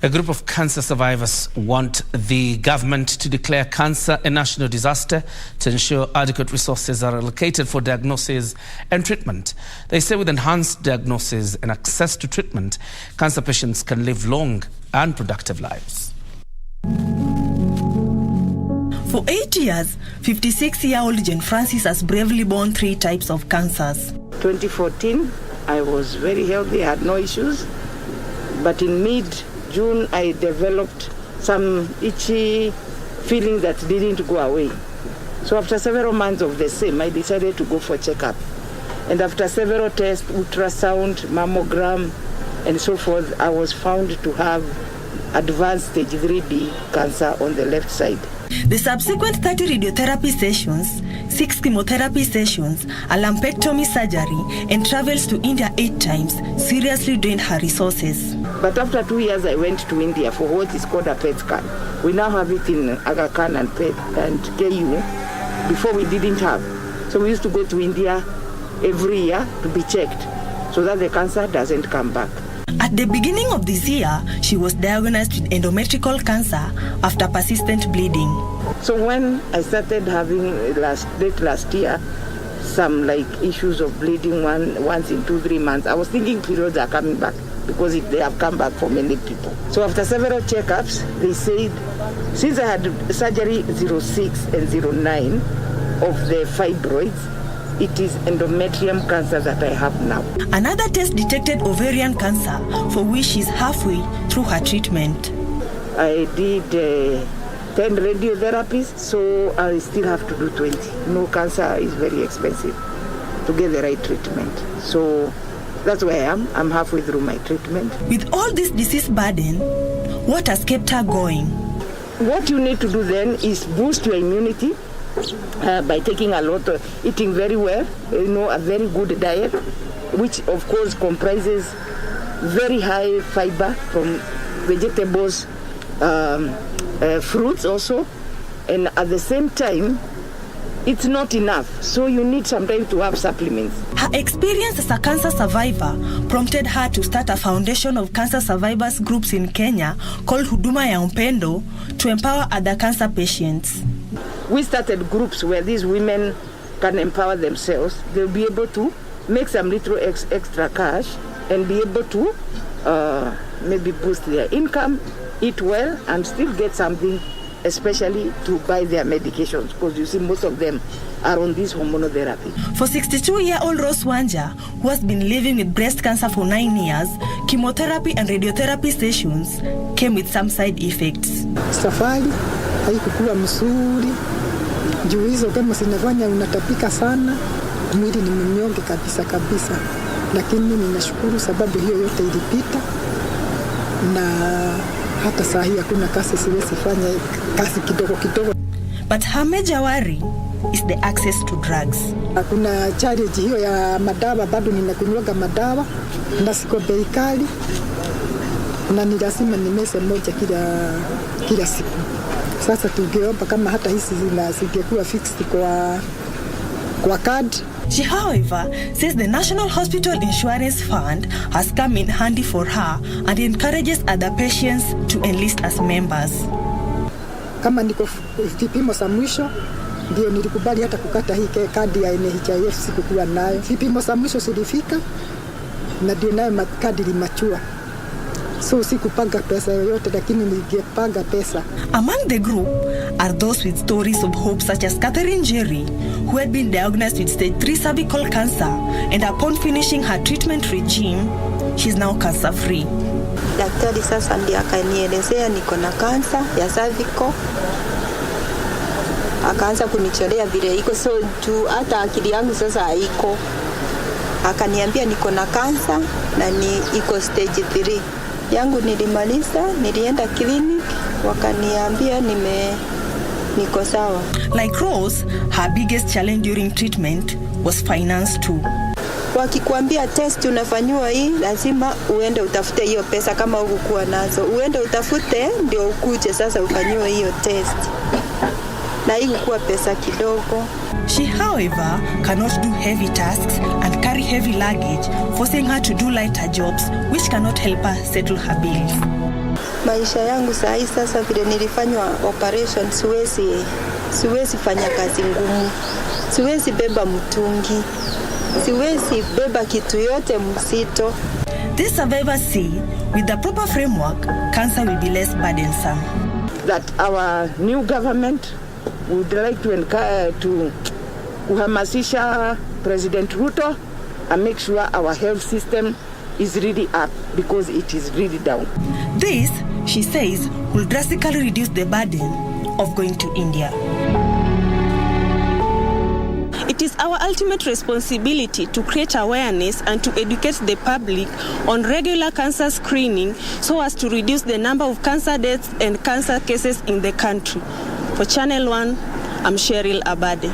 A group of cancer survivors want the government to declare cancer a national disaster to ensure adequate resources are allocated for diagnosis and treatment. They say with enhanced diagnosis and access to treatment, cancer patients can live long and productive lives. For 8 years, 56-year-old Jane Francis has bravely borne 3 types of cancers. 2014, I was very healthy, I had no issues. But in mid-June, I developed some itchy feeling that didn't go away. So after several months of the same, I decided to go for checkup. And after several tests, ultrasound, mammogram, and so forth, I was found to have advanced stage 3B cancer on the left side. The subsequent 30 radiotherapy sessions, 6 chemotherapy sessions, a lumpectomy surgery, and travels to India 8 times seriously drained her resources. But after 2 years, I went to India for what is called a PET scan. We now have it in Aga Khan and PET and KU. Before we didn't have. So we used to go to India every year to be checked so that the cancer doesn't come back. At the beginning of this year, she was diagnosed with endometrial cancer after persistent bleeding. So when I started having last year, some issues of bleeding once in 2-3 months, I was thinking periods are coming back because they have come back for many people. So after several checkups, they said, since I had surgery 06 and 09 of the fibroids, it is endometrium cancer that I have now. Another test detected ovarian cancer, for which she's halfway through her treatment. I did 10 radiotherapies, so I still have to do 20. No, cancer is very expensive to get the right treatment. So that's where I am. I'm halfway through my treatment. With all this disease burden, what has kept her going? What you need to do then is boost your immunity by taking a lot of, eating very well, a very good diet, which of course comprises very high fiber from vegetables, fruits also, and at the same time, it's not enough, so you need sometimes to have supplements. Her experience as a cancer survivor prompted her to start a foundation of cancer survivors groups in Kenya called Huduma ya Upendo to empower other cancer patients. We started groups where these women can empower themselves. They'll be able to make some little extra cash and be able to maybe boost their income, eat well, and still get something, especially to buy their medications, because you see most of them are on this hormonal therapy. For 62-year-old Rose Wanja, who has been living with breast cancer for 9 years, chemotherapy and radiotherapy sessions came with some side effects. Safari haikuwa mzuri, juu hizo kama zinafanya unatapika sana, mwili ni mnyonge kabisa, lakini ninashukuru sababu hiyo yote ilipita, na hata saa hii hakuna kazi siwezi fanya, kazi kidogo. But her major worry is the access to drugs. Kuna challenge hiyo ya madawa, bado ninakunywa madawa na siko bei kali, na ni lazima nimeze moja kila siku. Sasa tungeomba kama hata hizi zingekuwa fixed kwa card. She, however, says the National Hospital Insurance Fund has come in handy for her and encourages other patients to enlist as members. Kama niko vipimo za mwisho, ndio nilikubali hata kukata hii kadi ya NHIF sikuwa nayo. Vipimo za mwisho zilifika na ndio nayo kadi limachua. So sikupanga pesa yoyote, lakini ningepanga pesa. Among the group are those with stories of hope, such as Catherine Jerry, who had been diagnosed with stage 3 cervical cancer, and upon finishing her treatment regime, she's now cancer-free. Daktari sasa ndiye akanielezea niko na kansa ya cervical. Akaanza kunicholea vile iko, so tu hata akili yangu sasa haiko. Akaniambia niko na kansa na iko stage 3. Yangu nilimaliza, nilienda clinic, wakaniambia niko sawa. Like Rose, her biggest challenge during treatment was finance too. Wakikuambia test unafanywa hii, lazima uende utafute hiyo pesa kama hukuwa nazo. Uende utafute ndio ukuje sasa ufanywe hiyo test. Na hii hukuwa pesa kidogo. She, however, cannot do heavy tasks and carry heavy luggage, forcing her to do lighter jobs which cannot help her settle her bills. Maisha yangu saa hii sasa vile nilifanywa operation, siwezi fanya kazi ngumu, siwezi beba mtungi, siwezi beba kitu yote mzito. These survivors say with the proper framework, cancer will be less burdensome. That our new government would like to kuhamasisha President Ruto and make sure our health system is really up, because it is really down. This, she says, will drastically reduce the burden of going to India. It is our ultimate responsibility to create awareness and to educate the public on regular cancer screening so as to reduce the number of cancer deaths and cancer cases in the country. For Channel 1, I'm Cheryl Abade.